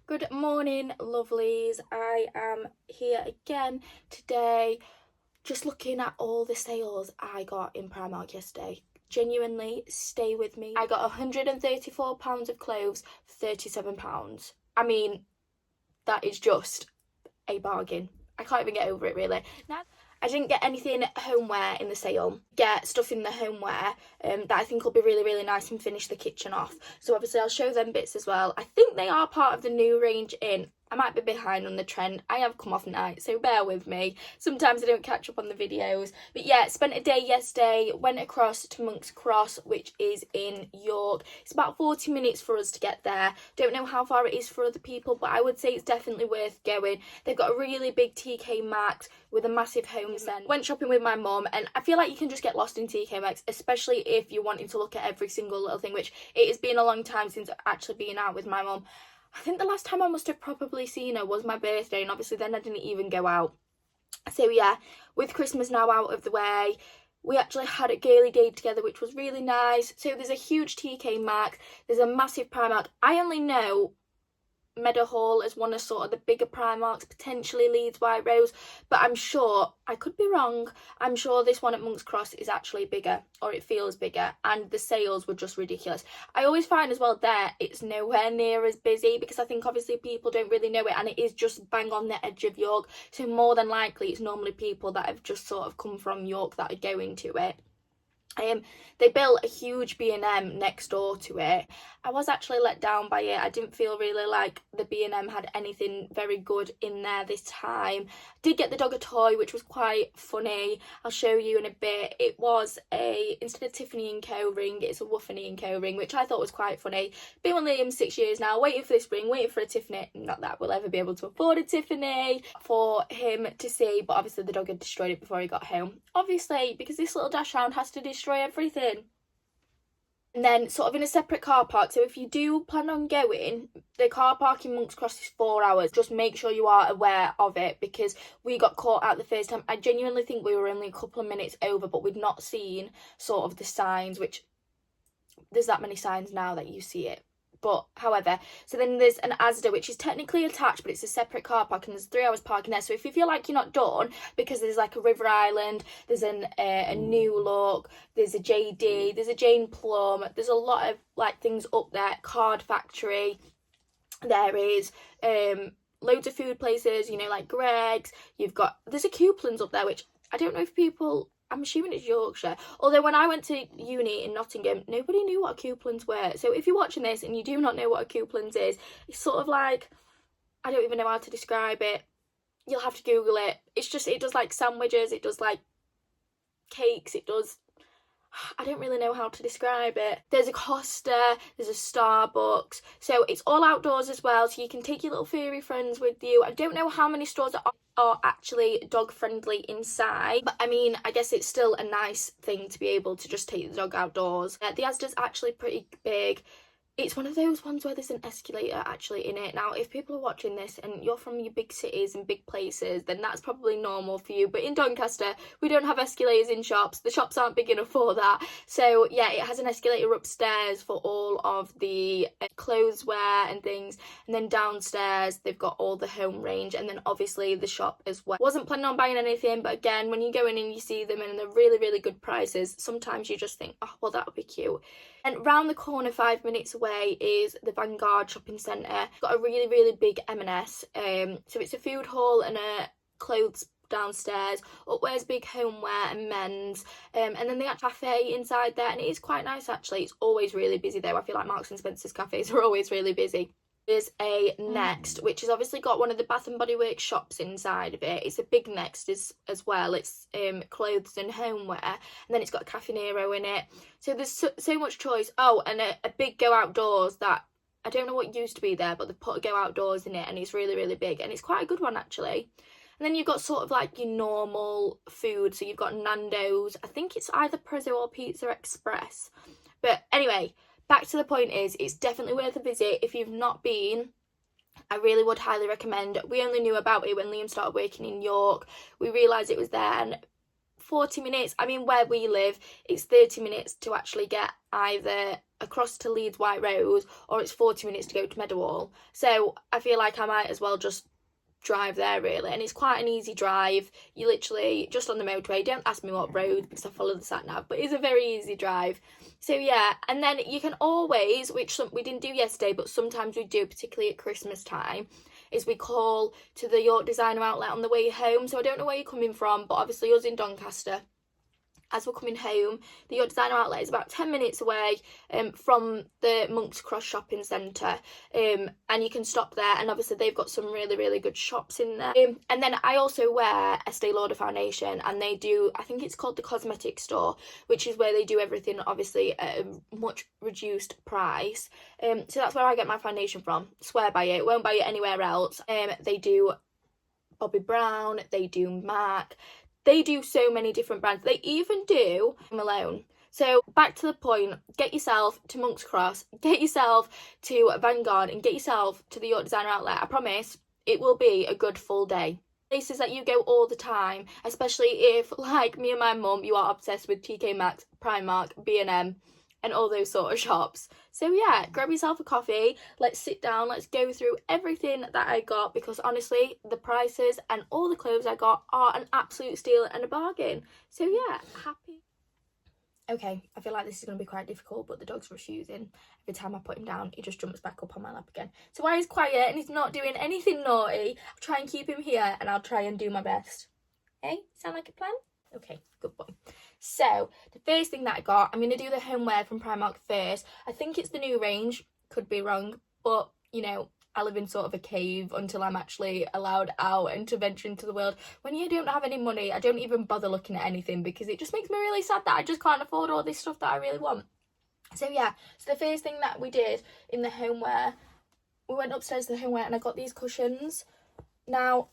Good morning, lovelies. I am here again today, just looking at all the sales I got in Primark yesterday. Genuinely, stay with me. I got £134 of clothes for £37. I mean, that is just a bargain. I can't even get over it, really. Now, I didn't get anything homeware in the sale. Get stuff in the homeware that I think will be really, really nice and finish the kitchen off. So obviously I'll show them bits as well. I think they are part of the new range in. I might be behind on the trend. I have come off night, so bear with me. Sometimes I don't catch up on the videos. But yeah, spent a day yesterday, went across to Monk's Cross, which is in York. It's about 40 minutes for us to get there. Don't know how far it is for other people, but I would say it's definitely worth going. They've got a really big TK Maxx with a massive home centre. Went shopping with my mum, and I feel like you can just get lost in TK Maxx, especially if you're wanting to look at every single little thing, which it has been a long time since I've actually been out with my mum. I think the last time I must have probably seen her was my birthday, and obviously then I didn't even go out. So yeah, with Christmas now out of the way, we actually had a girly day together, which was really nice. So there's a huge TK Maxx, there's a massive Primark. I only know Meadowhall as one of sort of the bigger Primarks, potentially Leeds White Rose, but I'm sure, I could be wrong, I'm sure this one at Monk's Cross is actually bigger, or it feels bigger, and the sales were just ridiculous. I always find as well there it's nowhere near as busy, because I think obviously people don't really know it, and it is just bang on the edge of York, so more than likely it's normally people that have just sort of come from York that are going to it. They built a huge B&M next door to it. I was actually let down by it. I didn't feel really like the B&M had anything very good in there this time. Did get the dog a toy, which was quite funny. I'll show you in a bit. It was instead of Tiffany & Co ring, it's a Wuffany & Co ring, which I thought was quite funny. Been with Liam 6 years now, waiting for this ring, waiting for a Tiffany. Not that we'll ever be able to afford a Tiffany for him to see, but obviously the dog had destroyed it before he got home. Obviously, because this little dash hound has to destroy everything. And then sort of in a separate car park, so if you do plan on going, the car park in Monk's Cross is 4 hours. Just make sure you are aware of it, because we got caught out the first time. I genuinely think we were only a couple of minutes over, but we'd not seen sort of the signs, which there's that many signs now that you see it. But however, so then there's an Asda, which is technically attached, but it's a separate car park, and there's 3 hours parking there. So if you feel like you're not done, because there's like a River Island, there's a New Look, there's a JD, there's a Jane Plum, there's a lot of like things up there. Card Factory, there is loads of food places, you know, like Greg's. There's a Couplands up there, which I don't know if people, I'm assuming it's Yorkshire. Although when I went to uni in Nottingham, nobody knew what a Couplands were. So if you're watching this and you do not know what a Couplands is, it's sort of like, I don't even know how to describe it. You'll have to Google it. It's just, it does like sandwiches, it does like cakes, it does, I don't really know how to describe it. There's a Costa, there's a Starbucks. So it's all outdoors as well, so you can take your little furry friends with you. I don't know how many stores are actually dog friendly inside, but I mean, I guess it's still a nice thing to be able to just take the dog outdoors. The Asda's actually pretty big. It's one of those ones where there's an escalator actually in it. Now, if people are watching this and you're from your big cities and big places, then that's probably normal for you. But in Doncaster, we don't have escalators in shops. The shops aren't big enough for that. So yeah, it has an escalator upstairs for all of the clothes wear and things. And then downstairs, they've got all the home range. And then obviously the shop as well. Wasn't planning on buying anything, but again, when you go in and you see them and they're really, really good prices, sometimes you just think, oh, well, that would be cute. And round the corner, 5 minutes away, is the Vanguard shopping centre. Got a really, really big M&S. So it's a food hall and a clothes downstairs. Upstairs, big homeware and men's. And then they got a cafe inside there, and it is quite nice actually. It's always really busy though. I feel like Marks and Spencer's cafes are always really busy. There's a Next, which has obviously got one of the Bath and Body Works shops inside of it. It's a big Next as well. It's clothes and homeware, and then it's got a Cafe Nero in it. So there's so much choice. Oh, and a big Go Outdoors that I don't know what used to be there, but they've put a Go Outdoors in it, and it's really, really big, and it's quite a good one actually. And then you've got sort of like your normal food. So you've got Nando's. I think it's either Prezzo or Pizza Express. But anyway, back to the point is, it's definitely worth a visit. If you've not been, I really would highly recommend. We only knew about it when Liam started working in York. We realised it was there, and 40 minutes. I mean, where we live, it's 30 minutes to actually get either across to Leeds White Rose, or it's 40 minutes to go to Meadowhall. So I feel like I might as well just drive there, really. And it's quite an easy drive. You literally just on the motorway. Don't ask me what road, because I follow the sat nav, but it's a very easy drive. So yeah, and then you can always, which we didn't do yesterday, but sometimes we do, particularly at Christmas time, is we call to the York Designer Outlet on the way home. So I don't know where you're coming from, but obviously us in Doncaster, as we're coming home, the York Designer Outlet is about 10 minutes away from the Monk's Cross shopping centre, and you can stop there, and obviously they've got some really, really good shops in there. And then I also wear Estee Lauder foundation, and they do, I think it's called the Cosmetic Store, which is where they do everything obviously at a much reduced price. So that's where I get my foundation from. Swear by it, won't buy it anywhere else. They do Bobbi Brown, they do MAC. They do so many different brands. They even do Malone. So back to the point, get yourself to Monk's Cross, get yourself to Vanguard, and get yourself to the York Designer Outlet. I promise it will be a good full day. Places that you go all the time, especially if, like me and my mum, you are obsessed with TK Maxx, Primark, B&M, and all those sort of shops. So yeah, grab yourself a coffee, let's sit down, let's go through everything that I got, because honestly, the prices and all the clothes I got are an absolute steal and a bargain. So yeah, happy. Okay, I feel like this is going to be quite difficult, but the dog's refusing. Every time I put him down, he just jumps back up on my lap again. So while he's quiet and he's not doing anything naughty, I'll try and keep him here, and I'll try and do my best. Hey, sound like a plan? Okay, good boy. So the first thing that I got, I'm going to do the homeware from Primark first. I think it's the new range, could be wrong, but you know, I live in sort of a cave until I'm actually allowed out and to venture into the world. When you don't have any money, I don't even bother looking at anything, because it just makes me really sad that I just can't afford all this stuff that I really want. So yeah, so the first thing that we did in the homeware, we went upstairs to the homeware and I got these cushions. Now,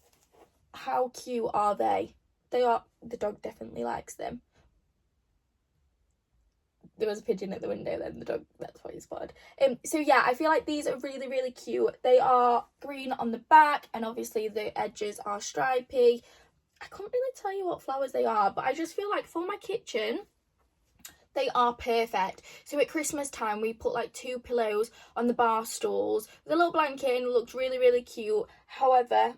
how cute are they? They are, the dog definitely likes them. There was a pigeon at the window then, the dog, that's what he spotted. So yeah, I feel like these are really, really cute. They are green on the back, and obviously the edges are stripy. I can't really tell you what flowers they are, but I just feel like for my kitchen, they are perfect. So at Christmas time, we put like 2 pillows on the bar stools with a little blanket, and it looked really, really cute. However,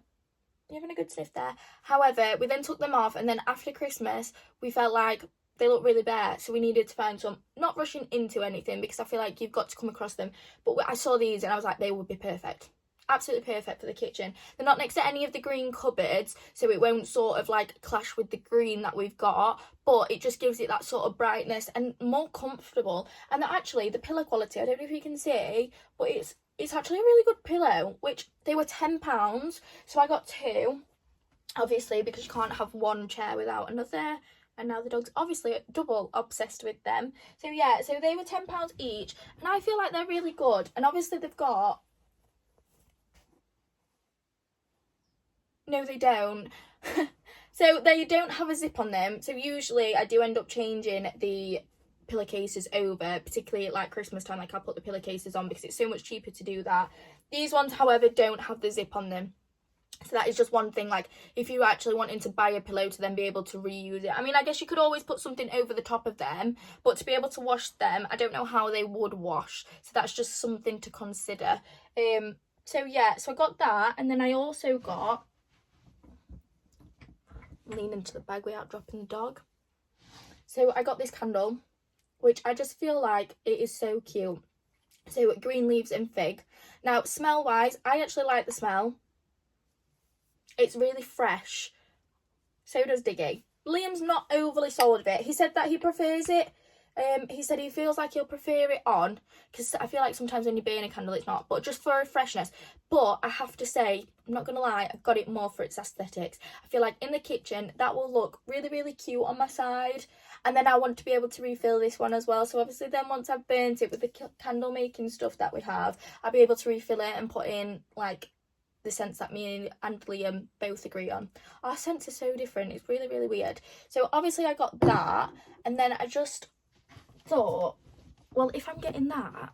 you're having a good sniff there. However, we then took them off, and then after Christmas, we felt like they look really bare, so we needed to find some. Not rushing into anything, because I feel like you've got to come across them, but I saw these and I was like, they would be perfect, absolutely perfect for the kitchen. They're not next to any of the green cupboards, so it won't sort of like clash with the green that we've got, but it just gives it that sort of brightness and more comfortable. And actually the pillow quality, I don't know if you can see, but it's actually a really good pillow, which they were £10, so I got 2, obviously, because you can't have one chair without another. And now the dog's obviously double obsessed with them. So yeah, so they were £10 each, and I feel like they're really good. And obviously they've got, no they don't. So they don't have a zip on them, so usually I do end up changing the pillowcases over, particularly at like Christmas time. Like, I put the pillowcases on because it's so much cheaper to do that. These ones, however, don't have the zip on them. So that is just one thing, like, if you're actually wanting to buy a pillow to then be able to reuse it. I mean, I guess you could always put something over the top of them, but to be able to wash them, I don't know how they would wash. So that's just something to consider. So yeah, so I got that, and then I also got, lean into the bag without dropping the dog. So I got this candle, which I just feel like it is so cute. So green leaves and fig. Now, smell wise, I actually like the smell. It's really fresh. So does Diggy. Liam's not overly sold of it. He said that he prefers it. He said he feels like he'll prefer it on, because I feel like sometimes when you burn a candle it's not, but just for a freshness. But I have to say, I'm not gonna lie, I've got it more for its aesthetics. I feel like in the kitchen that will look really, really cute on my side, and then I want to be able to refill this one as well. So obviously then once I've burnt it with the candle making stuff that we have, I'll be able to refill it and put in like the scents that me and Liam both agree on. Our scents are so different, it's really, really weird. So obviously I got that, and then I just thought, well, if I'm getting that,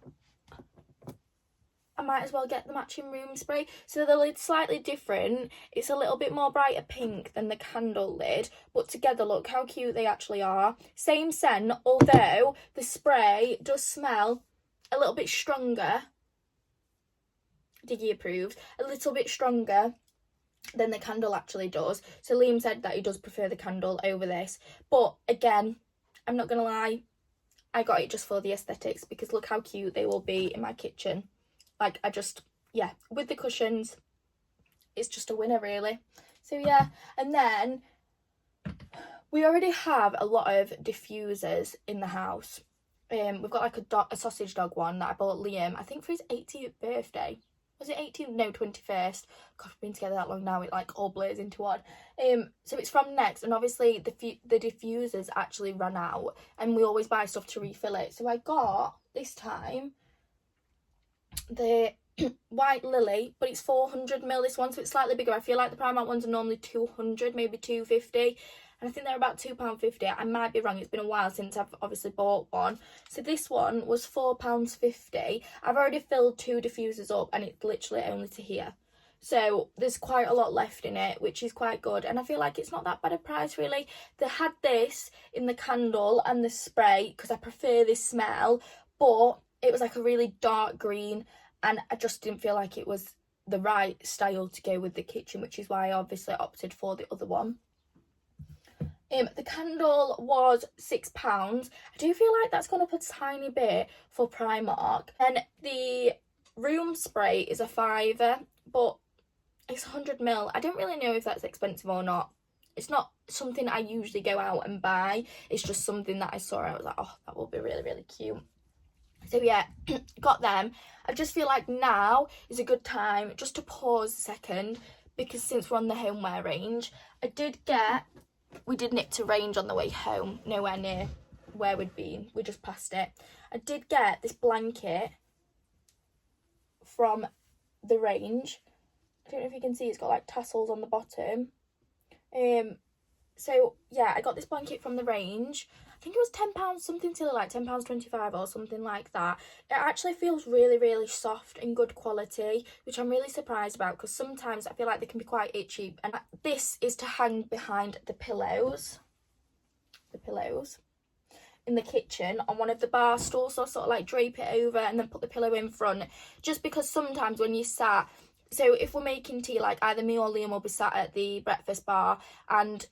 I might as well get the matching room spray. So the lid's slightly different. It's a little bit more brighter pink than the candle lid, but together look how cute they actually are. Same scent, although the spray does smell a little bit stronger. Diggy approved. A little bit stronger than the candle actually does. So Liam said that he does prefer the candle over this. But again, I'm not going to lie, I got it just for the aesthetics, because look how cute they will be in my kitchen. Like, yeah, with the cushions, it's just a winner really. So yeah, and then we already have a lot of diffusers in the house. We've got like a sausage dog one that I bought Liam, I think for his 18th birthday. Was it 18th? No, 21st. God, we've been together that long now, it like all blurs into one. So it's from Next, and obviously the diffusers actually ran out, and we always buy stuff to refill it. So I got, this time, the White Lily, but it's 400ml this one, so it's slightly bigger. I feel like the Primark ones are normally 200, maybe 250. And I think they're about £2.50. I might be wrong, it's been a while since I've obviously bought one. So this one was £4.50. I've already filled 2 diffusers up, and it's literally only to here. So there's quite a lot left in it, which is quite good. And I feel like it's not that bad a price really. They had this in the candle and the spray, because I prefer this smell. But it was like a really dark green, and I just didn't feel like it was the right style to go with the kitchen, which is why I obviously opted for the other one. The candle was £6. I do feel like that's gone up a tiny bit for Primark. And the room spray is a £5, but it's 100ml. I don't really know if that's expensive or not. It's not something I usually go out and buy. It's just something that I saw and I was like, oh, that will be really, really cute. So yeah, got them. I just feel like now is a good time just to pause a second, because since we're on the homeware range, we did nip to Range on the way home, nowhere near where we'd been, we just passed it. I did get this blanket from the Range. I don't know if you can see, it's got like tassels on the bottom. So yeah, I got this blanket from the Range. I think it was £10, something silly like £10.25 or something like that. It actually feels really, really soft and good quality, which I'm really surprised about, because sometimes I feel like they can be quite itchy. And this is to hang behind the pillows in the kitchen on one of the bar stools, so sort of like drape it over and then put the pillow in front, just because sometimes when you sat, so if we're making tea, like either me or Liam will be sat at the breakfast bar, and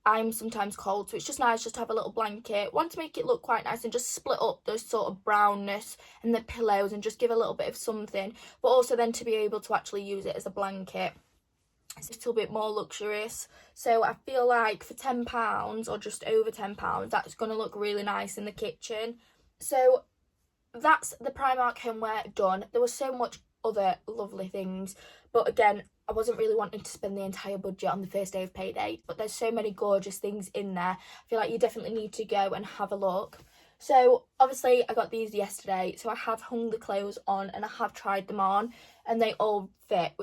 I'm sometimes cold, so it's just nice just to have a little blanket. Want to make it look quite nice and just split up those sort of brownness and the pillows and just give a little bit of something, but also then to be able to actually use it as a blanket. It's a little bit more luxurious. So I feel like for £10 or just over £10, that's going to look really nice in the kitchen. So that's the Primark homeware done. There was so much other lovely things, but again, I wasn't really wanting to spend the entire budget on the first day of payday, but there's so many gorgeous things in there. I feel like you definitely need to go and have a look. So obviously I got these yesterday, so I have hung the clothes on and I have tried them on, and they all fit.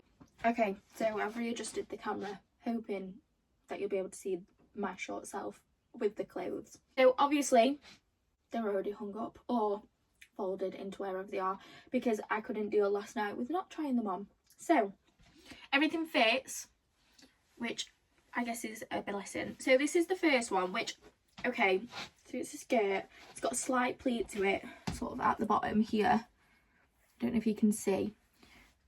Okay, so I've readjusted the camera, hoping that you'll be able to see my short self with the clothes. So obviously they're already hung up or folded into wherever they are, because I couldn't deal last night with not trying them on. So everything fits, which I guess is a blessing. So this is the first one, which, okay, so it's a skirt. It's got a slight pleat to it, sort of at the bottom here. I don't know if you can see.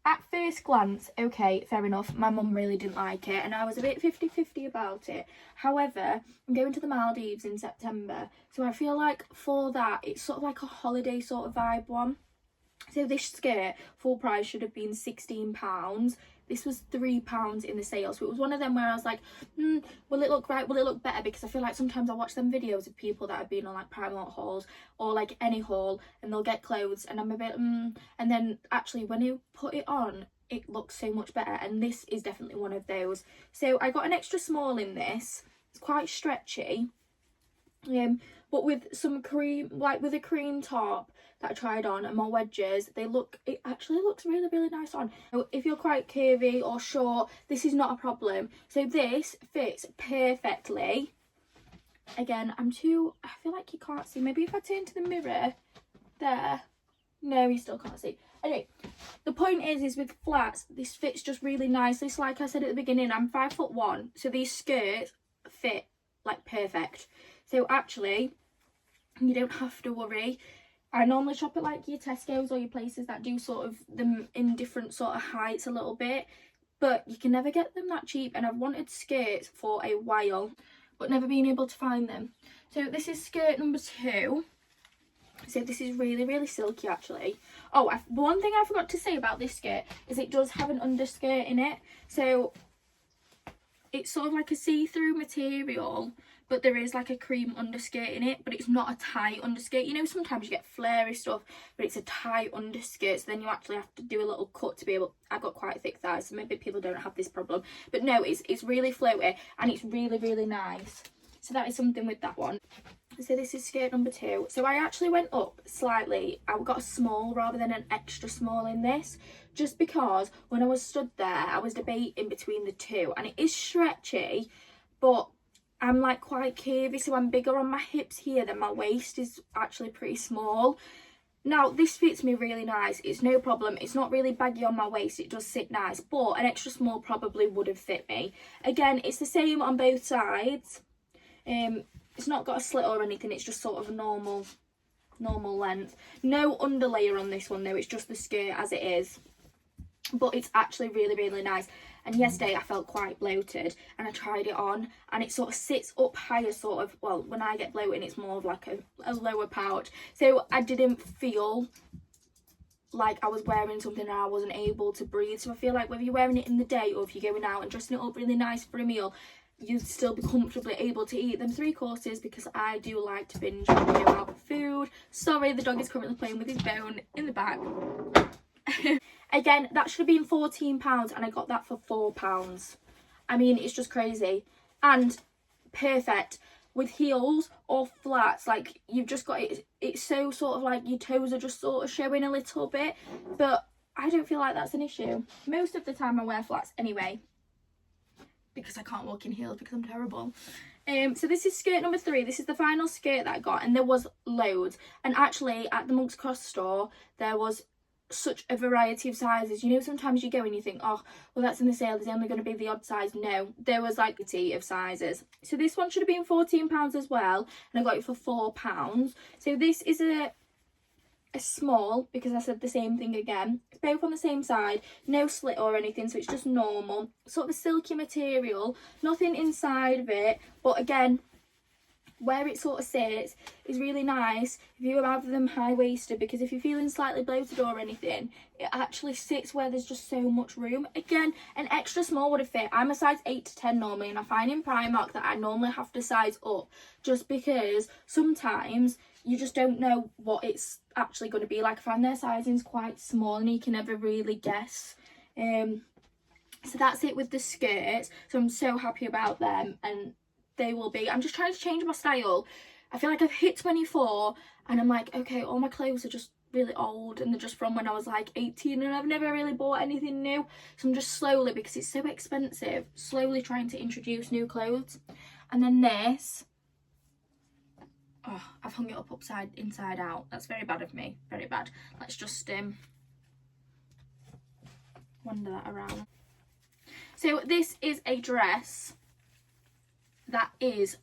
At first glance, okay, fair enough, my mum really didn't like it, and I was a bit 50-50 about it. However, I'm going to the Maldives in September, so I feel like for that, it's sort of like a holiday sort of vibe one. So this skirt, full price, should have been £16. This was £3 in the sale. So it was one of them where I was like, will it look right? Will it look better? Because I feel like sometimes I watch them videos of people that have been on like Primark hauls or like any haul, and they'll get clothes and I'm a bit, and then actually when you put it on, it looks so much better. And this is definitely one of those. So I got an extra small in this. It's quite stretchy. But with some cream, like with a cream top that I tried on and my wedges, it actually looks really, really nice on. So if you're quite curvy or short, this is not a problem. So this fits perfectly. Again, I feel like you can't see. Maybe if I turn to the mirror there, No, you still can't see. Anyway, the point is with flats, this fits just really nicely. So like I said at the beginning, I'm 5'1", so these skirts fit like perfect. So actually, you don't have to worry. I normally shop at like your Tesco's or your places that do sort of them in different sort of heights a little bit, but you can never get them that cheap, and I've wanted skirts for a while but never been able to find them. So this is skirt number 2. So this is really, really silky actually. Oh, one thing I forgot to say about this skirt is it does have an underskirt in it. So it's sort of like a see-through material, but there is like a cream underskirt in it, but it's not a tight underskirt. You know, sometimes you get flary stuff, but it's a tight underskirt, so then you actually have to do a little cut to be able... I've got quite thick thighs, so maybe people don't have this problem. But no, it's really floaty, and it's really, really nice. So that is something with that one. So this is skirt number 2. So I actually went up slightly. I got a small rather than an extra small in this, just because when I was stood there, I was debating between the two, and it is stretchy, but I'm like quite curvy, so I'm bigger on my hips here than my waist is actually pretty small. Now this fits me really nice, it's no problem, it's not really baggy on my waist, it does sit nice, but an extra small probably would have fit me. Again, it's the same on both sides. It's not got a slit or anything, it's just sort of a normal length. No underlayer on this one though, it's just the skirt as it is. But it's actually really, really nice. And yesterday I felt quite bloated and I tried it on, and it sort of sits up higher, sort of, well, when I get bloated it's more of like a lower pouch. So I didn't feel like I was wearing something and I wasn't able to breathe. So I feel like whether you're wearing it in the day or if you're going out and dressing it up really nice for a meal, you'd still be comfortably able to eat them 3 courses, because I do like to binge when I go out for food. Sorry, the dog is currently playing with his bone in the back. Again, that should have been £14 and I got that for £4. I mean, it's just crazy. And perfect with heels or flats. Like, you've just got it, it's so sort of like your toes are just sort of showing a little bit, but I don't feel like that's an issue. Most of the time I wear flats anyway, because I can't walk in heels because I'm terrible. So this is skirt number 3. This is the final skirt that I got, and there was loads. And actually at the Monk's Cross store there was such a variety of sizes. You know, sometimes you go and you think, oh well, that's in the sale, there's only going to be the odd size. No, there was like a tea of sizes. So this one should have been £14 as well, and I got it for £4. So this is a small, because I said the same thing again. It's both on the same side, no slit or anything, so it's just normal sort of a silky material, nothing inside of it, but again, where it sort of sits is really nice if you have them high-waisted, because if you're feeling slightly bloated or anything, it actually sits where there's just so much room. Again, an extra small would have fit. I'm a size 8 to 10 normally, and I find in Primark that I normally have to size up, just because sometimes you just don't know what it's actually going to be like. I find their sizing's quite small and you can never really guess. So that's it with the skirts. So I'm so happy about them, and they will be. I'm just trying to change my style. I feel like I've hit 24 and I'm like, okay, all my clothes are just really old and they're just from when I was like 18 and I've never really bought anything new. So I'm just slowly, because it's so expensive, slowly trying to introduce new clothes. And then this, oh, I've hung it up inside out. That's very bad of me, very bad. Let's just wander that around. So this is a dress that is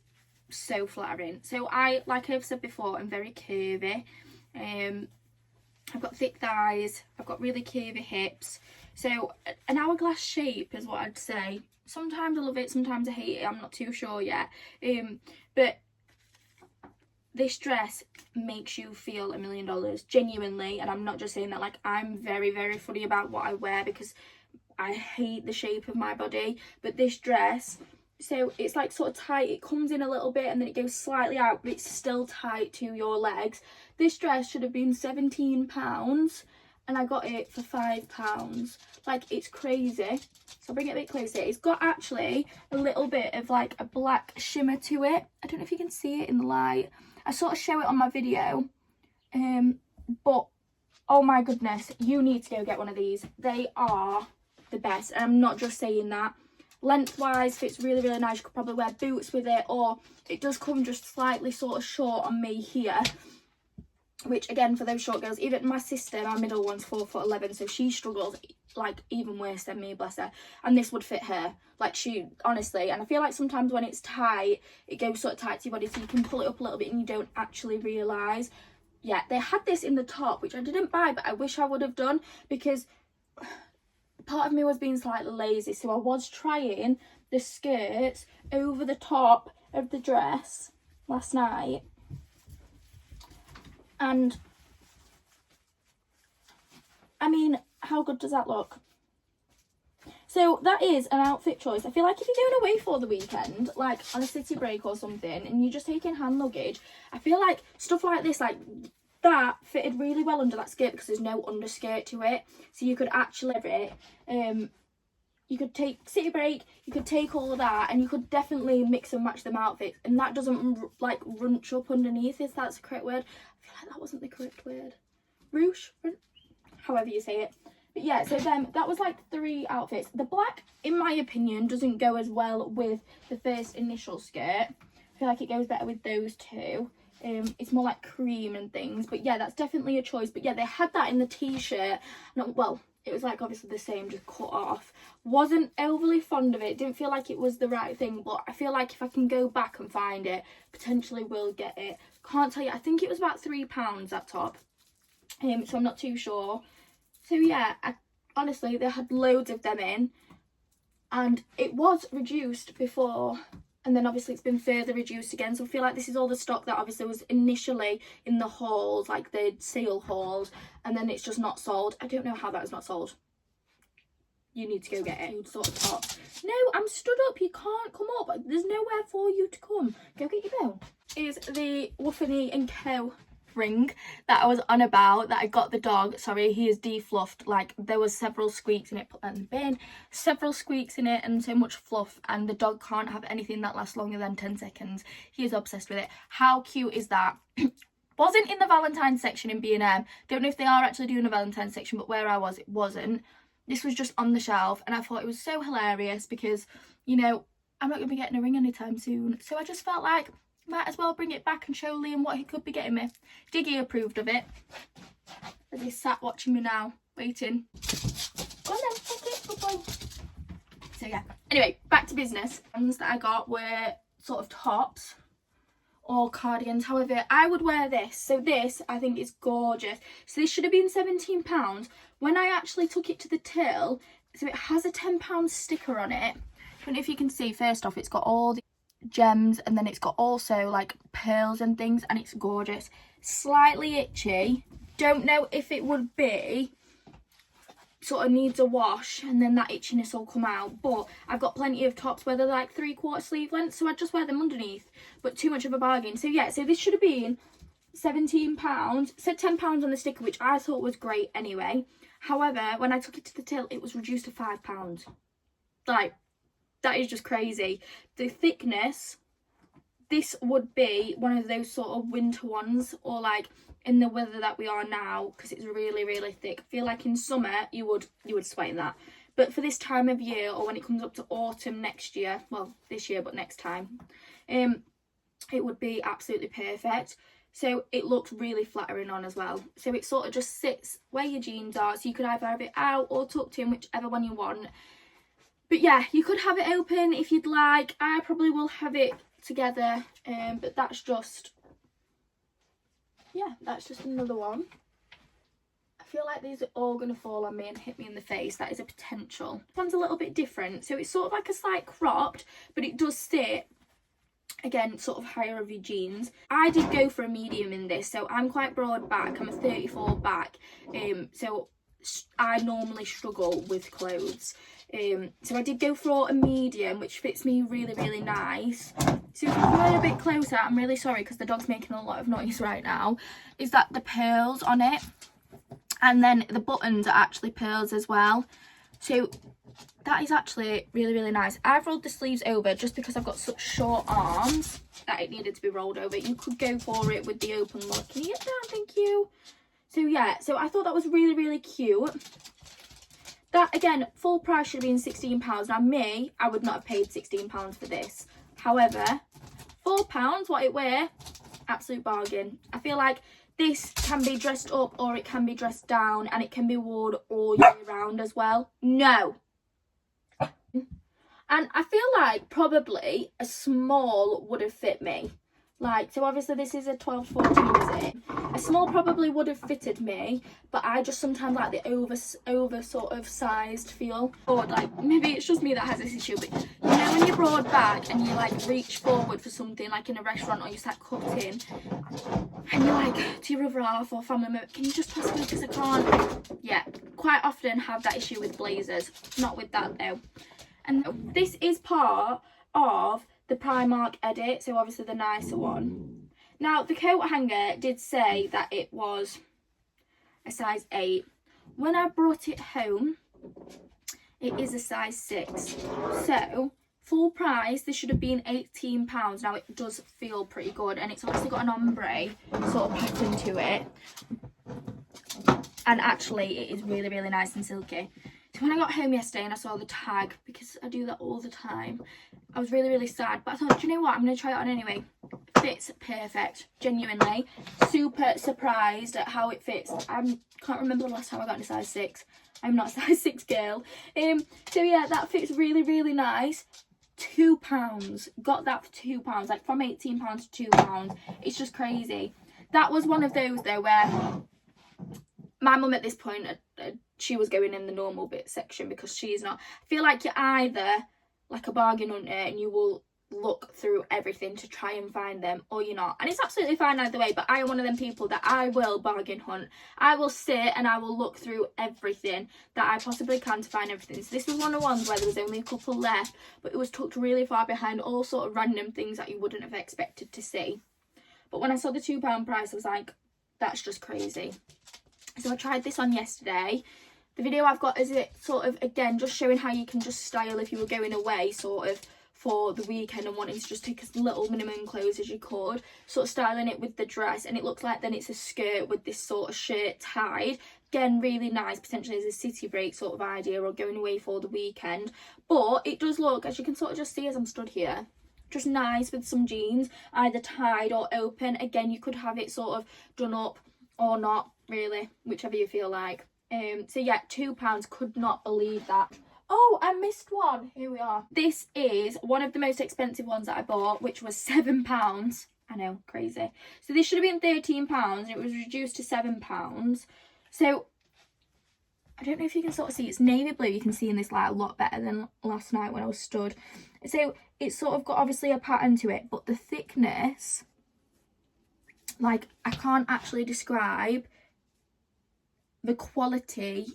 so flattering. So I, like I've said before, I'm very curvy. I've got thick thighs, I've got really curvy hips. So an hourglass shape is what I'd say. Sometimes I love it, sometimes I hate it, I'm not too sure yet. But this dress makes you feel $1 million, genuinely. And I'm not just saying that, like, I'm very, very funny about what I wear because I hate the shape of my body. But this dress, so it's like sort of tight, it comes in a little bit and then it goes slightly out, but it's still tight to your legs. This dress should have been £17 and I got it for £5. Like, it's crazy. So I'll bring it a bit closer. It's got actually a little bit of like a black shimmer to it. I don't know if you can see it in the light. I sort of show it on my video, but oh my goodness, you need to go get one of these. They are the best, and I'm not just saying that. Lengthwise fits really, really nice. You could probably wear boots with it, or it does come just slightly sort of short on me here. which again, for those short girls, even my sister, my middle one's 4'11", so she struggles like even worse than me, bless her, and this would fit her, like, she honestly. And I feel like sometimes when it's tight, it goes sort of tight to your body, so you can pull it up a little bit and you don't actually realise. Yeah, they had this in the top, which I didn't buy, but I wish I would have done, because part of me was being slightly lazy, so I was trying the skirts over the top of the dress last night, and I mean, how good does that look? So that is an outfit choice. I feel like if you're going away for the weekend, like on a city break or something, and you're just taking hand luggage, I feel like stuff like this, like that, fitted really well under that skirt, because there's no underskirt to it, so you could actually wear it. You could take city break, you could take all of that, and you could definitely mix and match them outfits, and that doesn't like runch up underneath, if that's the correct word. I feel like that wasn't the correct word. Ruche, however you say it. But yeah, so then that was like 3 outfits. The black, in my opinion, doesn't go as well with the first initial skirt. I feel like it goes better with those 2. It's more like cream and things, but yeah, that's definitely a choice. But yeah, they had that in the t-shirt. Well, it was like obviously the same, just cut off. Wasn't overly fond of it, didn't feel like it was the right thing, but I feel like if I can go back and find it, potentially will get it. Can't tell you, I think it was about £3 that top, so I'm not too sure. So yeah, honestly, they had loads of them in, and it was reduced before, and then obviously it's been further reduced again. So I feel like this is all the stock that obviously was initially in the hauls, like the sale hauls, and then it's just not sold. I don't know how that is not sold. You need to go get it. Sort of top. No, I'm stood up. You can't come up. There's nowhere for you to come. Go get your bill. Is the Wuffany & Co ring that I was on about, that I got the dog. Sorry, he is defluffed. Like, there was several squeaks in it. Put that in the bin. Several squeaks in it and so much fluff, and the dog can't have anything that lasts longer than 10 seconds. He is obsessed with it. How cute is that? Wasn't in the Valentine's section in B&M. Don't know if they are actually doing a Valentine's section, but where I was, it wasn't. This was just on the shelf, and I thought it was so hilarious because, you know, I'm not going to be getting a ring anytime soon. So I just felt like might as well bring it back and show Liam what he could be getting me. Diggy approved of it, as he sat watching me now, waiting. Go on then, take it, good boy. So yeah, anyway, back to business. The ones that I got were sort of tops or cardigans. However, I would wear this. So this, I think, is gorgeous. So this should have been £17. When I actually took it to the till, so it has a £10 sticker on it. I don't know if you can see, first off, it's got all the gems, and then it's got also like pearls and things, and it's gorgeous. Slightly itchy. Don't know if it would be, sort of needs a wash and then that itchiness will come out, but I've got plenty of tops where they're like 3/4 sleeve length, so I just wear them underneath, but too much of a bargain. So yeah, so this should have been £17, said £10 on the sticker, which I thought was great anyway. However, when I took it to the till, it was reduced to £5. Like, that is just crazy. The thickness, this would be one of those sort of winter ones, or like in the weather that we are now, because it's really, really thick. I feel like in summer you would sweat in that, but for this time of year, or when it comes up to autumn next year, well, this year but next time, it would be absolutely perfect. So it looks really flattering on as well. So it sort of just sits where your jeans are, so you could either have it out or tucked in, whichever one you want. But yeah, you could have it open if you'd like. I probably will have it together, but that's just, yeah, that's just another one. I feel like these are all going to fall on me and hit me in the face. That is a potential. This one's a little bit different. So it's sort of like a slight cropped, but it does sit, again, sort of higher of your jeans. I did go for a medium in this, so I'm quite broad back. I'm a 34 back, so I normally struggle with clothes. So I did go for a medium, which fits me really, really nice. So if you come in a bit closer, I'm really sorry because the dog's making a lot of noise right now, is that the pearls on it, and then the buttons are actually pearls as well. So that is actually really, really nice. I've rolled the sleeves over just because I've got such short arms that it needed to be rolled over. You could go for it with the open look. Can you get that? Thank you. So yeah, so I thought that was really, really cute. That, again, full price should have been £16. Now me, I would not have paid £16 for this. However, £4, what it weigh, absolute bargain. I feel like This can be dressed up or it can be dressed down, and it can be worn all year round as well. No. And I feel like probably a small would have fit me. Like, so obviously this is a 12 to 14, is it? A small probably would have fitted me, but I just sometimes like the over sort of sized feel. Or like, maybe it's just me that has this issue, but you know when you're broad back and you like reach forward for something like in a restaurant, or you start cutting, and you're like to your other half or family member, can you just pass me because I can't? Yeah, quite often have that issue with blazers. Not with that though. And this is part of the Primark edit, so obviously the nicer one. Now, the coat hanger did say that it was a size 8. When I brought it home, it is a size 6. So, full price, this should have been £18. Now, it does feel pretty good, and it's obviously got an ombre sort of pattern to it. And actually, it is really, really nice and silky. So when I got home yesterday and I saw the tag, because I do that all the time, I was really, really sad. But I thought, do you know what? I'm going to try it on anyway. Fits perfect. Genuinely. Super surprised at how it fits. I can't remember the last time I got in a size 6. I'm not a size 6 girl. So yeah, that fits really, really nice. £2. Got that for £2. Like from £18 to £2. It's just crazy. That was one of those though where my mum at this point, she was going in the normal bit section because she's not. I feel like you're either like a bargain hunter and you will look through everything to try and find them, or you're not. And it's absolutely fine either way, but I am one of them people that I will bargain hunt. I will sit and I will look through everything that I possibly can to find everything. So this was one of the ones where there was only a couple left, but it was tucked really far behind all sort of random things that you wouldn't have expected to see. But when I saw the £2 price, I was like, that's just crazy. So I tried this on yesterday. The video I've got is it sort of, again, just showing how you can just style if you were going away sort of for the weekend and wanting to just take as little minimum clothes as you could. Sort of styling it with the dress, and it looks like then it's a skirt with this sort of shirt tied. Again, really nice, potentially as a city break sort of idea or going away for the weekend. But it does look, as you can sort of just see as I'm stood here, just nice with some jeans, either tied or open. Again, you could have it sort of done up or not, really, whichever you feel like. So yeah, £2, could not believe that. Oh, I missed one. Here we are. This is one of the most expensive ones that I bought, which was £7. I know, crazy. So this should have been £13 and it was reduced to £7. So I don't know if you can sort of see, it's navy blue. You can see in this light a lot better than last night when I was stood. So it's sort of got obviously a pattern to it, but the thickness, like, I can't actually describe the quality.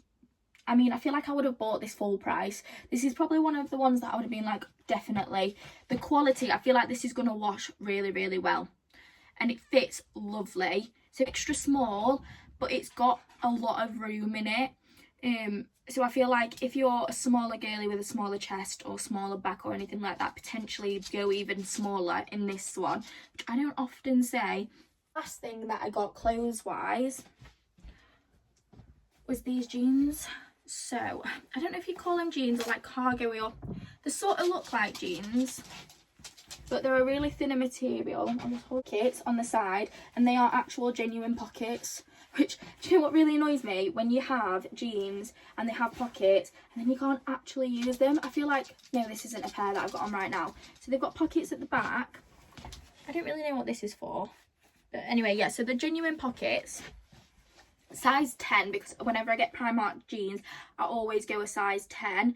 I mean, I feel like I would have bought this full price. This is probably one of the ones that I would have been like, definitely. The quality, I feel like this is going to wash really, really well. And it fits lovely. So extra small, but it's got a lot of room in it. So I feel like if you're a smaller girly with a smaller chest or smaller back or anything like that, potentially go even smaller in this one, which I don't often say. Last thing that I got clothes-wise was these jeans. So I don't know if you call them jeans or like cargo-y, or they sort of look like jeans, but they're a really thinner material. I'll just hold pockets on the side, and they are actual genuine pockets. Which, do you know what really annoys me? When you have jeans and they have pockets and then you can't actually use them. I feel like, no, this isn't a pair that I've got on right now. So they've got pockets at the back. I don't really know what this is for. But anyway, yeah, so the genuine pockets, size 10, because whenever I get Primark jeans, I always go a size 10.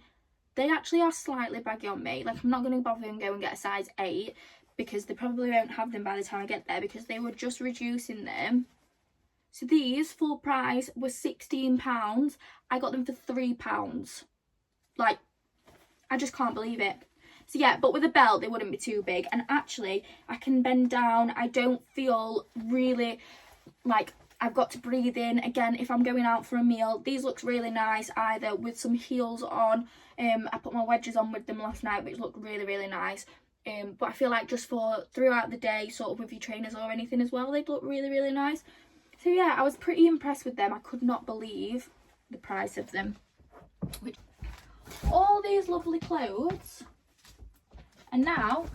They actually are slightly baggy on me. Like, I'm not going to bother and go and get a size 8 because they probably won't have them by the time I get there because they were just reducing them. So these, full price, were £16. I got them for £3. Like, I just can't believe it. So yeah, but with a belt, they wouldn't be too big. And actually, I can bend down. I don't feel really like I've got to breathe in. Again, if I'm going out for a meal, these looks really nice either with some heels on. I put my wedges on with them last night, which looked really, really nice. But I feel like just for throughout the day, sort of with your trainers or anything as well, they'd look really, really nice. So yeah, I was pretty impressed with them. I could not believe the price of them. All these lovely clothes, and now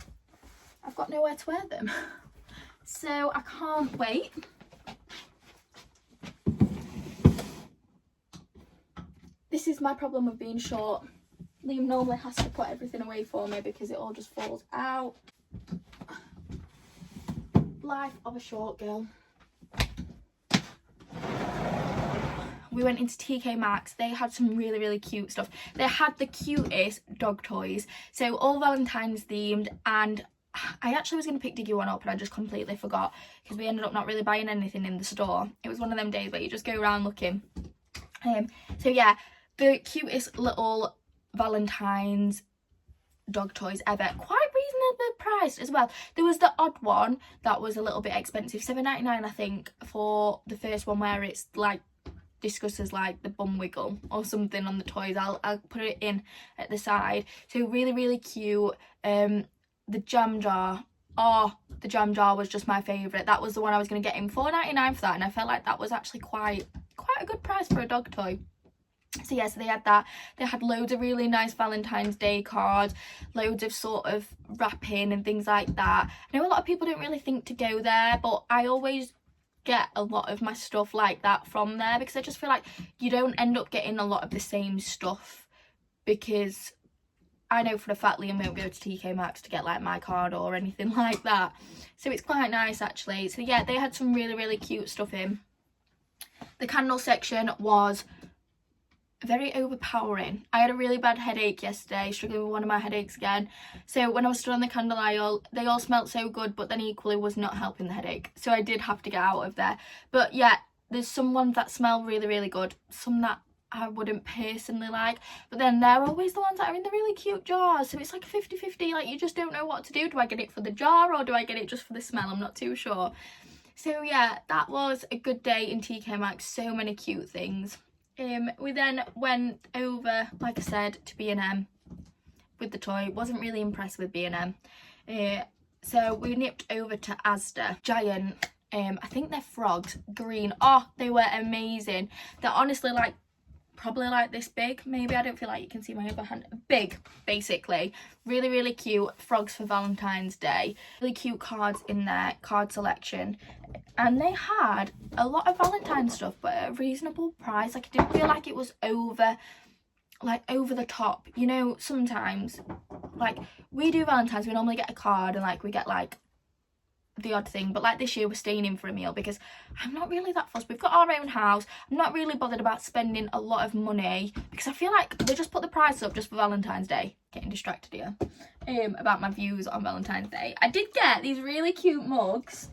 I've got nowhere to wear them. So I can't wait This is my problem with being short. Liam normally has to put everything away for me because it all just falls out. Life of a short girl. We went into TK Maxx. They had some really, really cute stuff. They had the cutest dog toys. So all Valentine's themed, and I actually was going to pick Diggy one up and I just completely forgot because we ended up not really buying anything in the store. It was one of them days where you just go around looking. So yeah, the cutest little Valentine's dog toys ever. Quite reasonably priced as well. There was the odd one that was a little bit expensive, £7.99 I think, for the first one, where it's like discusses like the bum wiggle or something on the toys. I'll put it in at the side. So really, really cute. The jam jar. Oh, the jam jar was just my favourite. That was the one I was going to get him, £4.99 for that, and I felt like that was actually quite a good price for a dog toy. So yeah, so they had that. They had loads of really nice Valentine's Day cards, loads of sort of wrapping and things like that. I know a lot of people don't really think to go there, but I always get a lot of my stuff like that from there because I just feel like you don't end up getting a lot of the same stuff, because I know for a fact Liam won't go to TK Maxx to get like my card or anything like that. So it's quite nice actually. So yeah, they had some really, really cute stuff in. The candle section was very overpowering. I had a really bad headache yesterday, struggling with one of my headaches again. So when I was stood on the candle aisle, they all smelled so good, but then equally was not helping the headache. So I did have to get out of there. But yeah, there's some ones that smell really, really good. Some that I wouldn't personally like. But then they're always the ones that are in the really cute jars. So it's like a 50-50, like you just don't know what to do. Do I get it for the jar or do I get it just for the smell? I'm not too sure. So yeah, that was a good day in TK Maxx. So many cute things. We then went over, like I said, to B&M with the toy. Wasn't really impressed with B&M. So we nipped over to Asda. Giant, I think they're frogs, green. Oh, they were amazing. They're honestly like, probably like this big. Maybe, I don't feel like you can see my other hand. Big, basically. Really, really cute frogs for Valentine's Day. Really cute cards in their card selection. And they had a lot of Valentine's stuff, but at a reasonable price. Like, I didn't feel like it was over the top. You know, sometimes, like, we do Valentine's, we normally get a card and, like, we get, like, the odd thing. But, like, this year we're staying in for a meal because I'm not really that fussed. We've got our own house. I'm not really bothered about spending a lot of money because I feel like they just put the price up just for Valentine's Day. Getting distracted here about my views on Valentine's Day. I did get these really cute mugs.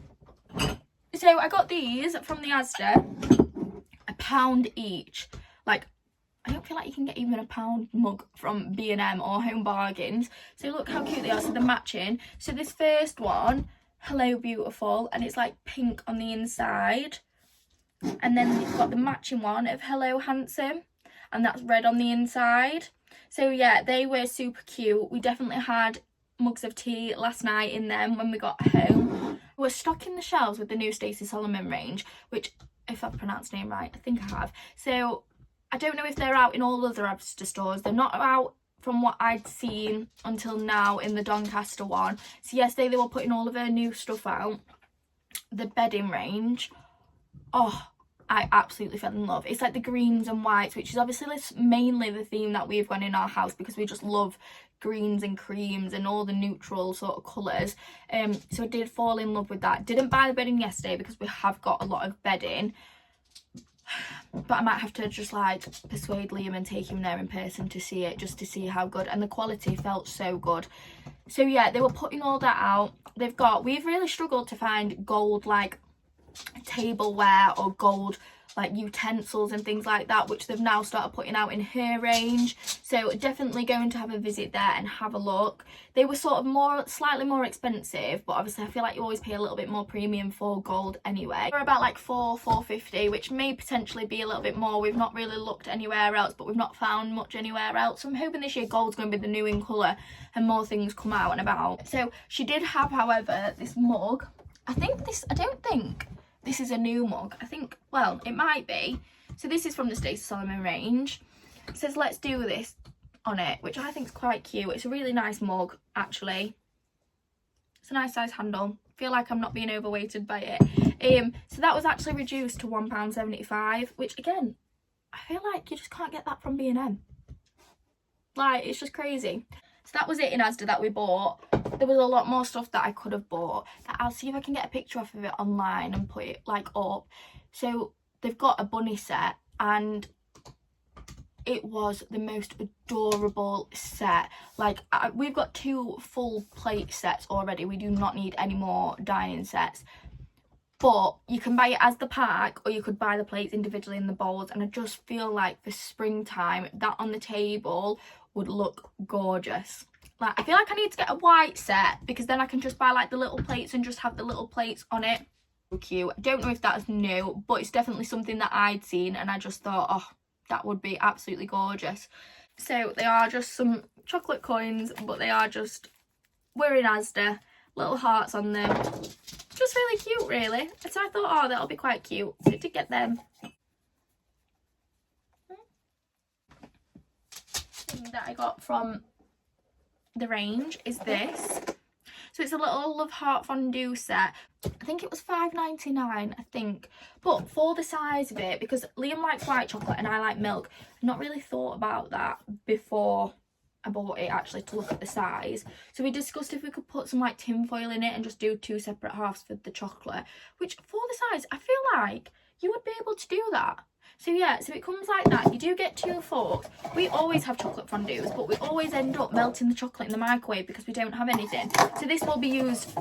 So I got these from the Asda, £1 each. Like, I don't feel like you can get even a £1 mug from B&M or Home Bargains. So look how cute they are. So they're matching. So this first one, Hello Beautiful, and it's like pink on the inside. And then you've got the matching one of Hello Handsome, and that's red on the inside. So yeah, they were super cute. We definitely had mugs of tea last night in them when we got home. We're stocking the shelves with the new Stacey Solomon range, which, if I've pronounced the name right, I think I have. So I don't know if they're out in all other Asda stores. They're not out from what I'd seen until now in the Doncaster one. So yesterday they were putting all of their new stuff out. The bedding range, oh, I absolutely fell in love. It's like the greens and whites, which is obviously mainly the theme that we've gone in our house because we just love greens and creams and all the neutral sort of colours. So I did fall in love with that. Didn't buy the bedding yesterday because we have got a lot of bedding. But I might have to just like persuade Liam and take him there in person to see it, just to see how good. And the quality felt so good. So yeah, they were putting all that out. We've really struggled to find gold like tableware or gold like utensils and things like that, which they've now started putting out in her range. So definitely going to have a visit there and have a look. They were sort of slightly more expensive, but obviously I feel like you always pay a little bit more premium for gold anyway. They're about like £4.50, which may potentially be a little bit more. We've not really looked anywhere else, but we've not found much anywhere else. So I'm hoping this year gold's going to be the new in colour and more things come out and about. So she did have, however, this mug. I don't think this is a new mug. I think, well, it might be. So this is from the Stacey Solomon range. It says, let's do this on it, which I think is quite cute. It's a really nice mug, actually. It's a nice size handle. Feel like I'm not being overweighted by it. So that was actually reduced to £1.75, which again, I feel like you just can't get that from B&M. Like, it's just crazy. So that was it in Asda that we bought. There was a lot more stuff that I could have bought. I'll see if I can get a picture off of it online and put it like up. So they've got a bunny set, and it was the most adorable set. Like, we've got 2 full plate sets already. We do not need any more dining sets. But you can buy it as the pack, or you could buy the plates individually in the bowls. And I just feel like for springtime, that on the table would look gorgeous. Like, I feel like I need to get a white set, because then I can just buy like the little plates and just have the little plates on it. So cute. I don't know if that's new, but it's definitely something that I'd seen, and I just thought, oh, that would be absolutely gorgeous. So they are just some chocolate coins, but they are just, we're in Asda, little hearts on them. Just really cute, really. So I thought, oh, that'll be quite cute. So to get them. Thing that I got from the range is this. So it's a little love heart fondue set. I think it was £5.99, I think. But for the size of it, because Liam likes white chocolate and I like milk, I've not really thought about that before I bought it, actually, to look at the size. So we discussed if we could put some like tin foil in it and just do 2 separate halves for the chocolate, which for the size, I feel like you would be able to do that. So yeah, so it comes like that. You do get 2 forks. We always have chocolate fondues, but we always end up melting the chocolate in the microwave because we don't have anything. So this will be used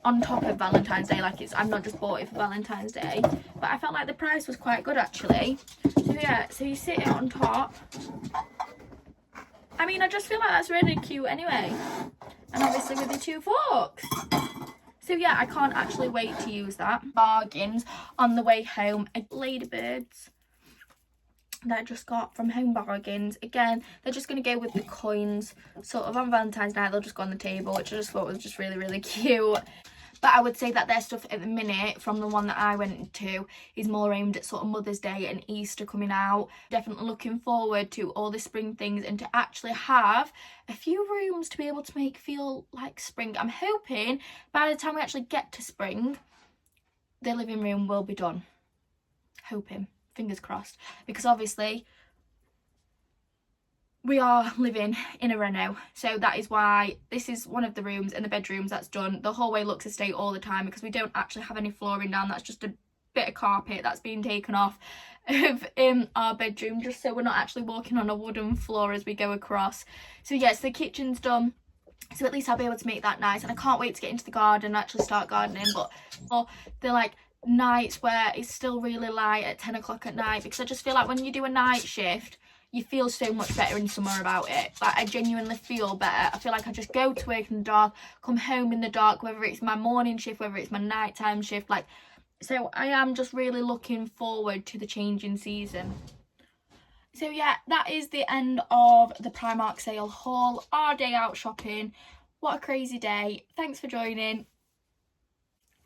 on top of Valentine's Day. Like, I've not just bought it for Valentine's Day, but I felt like the price was quite good, actually. So yeah, so you sit it on top. I mean, I just feel like that's really cute anyway. And obviously with the 2 forks. So yeah, I can't actually wait to use that. Bargains on the way home. Ladybirds that I just got from Home Bargains. Again, they're just going to go with the coins. Sort of on Valentine's night, they'll just go on the table, which I just thought was just really, really cute. But I would say that their stuff at the minute, from the one that I went to, is more aimed at sort of Mother's Day and Easter coming out. Definitely looking forward to all the spring things and to actually have a few rooms to be able to make feel like spring. I'm hoping by the time we actually get to spring, the living room will be done. Hoping. Fingers crossed. Because obviously we are living in a reno, so that is why this is one of the rooms and the bedrooms that's done. The hallway looks a state all the time because we don't actually have any flooring down. That's just a bit of carpet that's been taken off of our bedroom, just so we're not actually walking on a wooden floor as we go across. So yes, the kitchen's done, so at least I'll be able to make that nice. And I can't wait to get into the garden and actually start gardening. But for the like nights where it's still really light at 10 o'clock at night, because I just feel like when you do a night shift, you feel so much better in summer about it. Like, I genuinely feel better. I feel like I just go to work in the dark, come home in the dark, whether it's my morning shift, whether it's my nighttime shift. Like, so I am just really looking forward to the changing season. So yeah, that is the end of the Primark sale haul, our day out shopping. What a crazy day. Thanks for joining.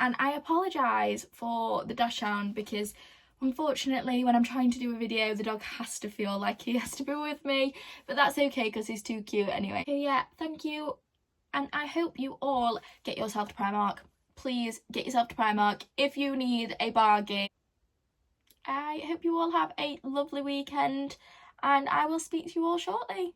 And I apologise for the dachshund, because unfortunately, when I'm trying to do a video, the dog has to feel like he has to be with me. But that's okay, because he's too cute anyway. So yeah, thank you. And I hope you all get yourself to Primark. Please get yourself to Primark if you need a bargain. I hope you all have a lovely weekend, and I will speak to you all shortly.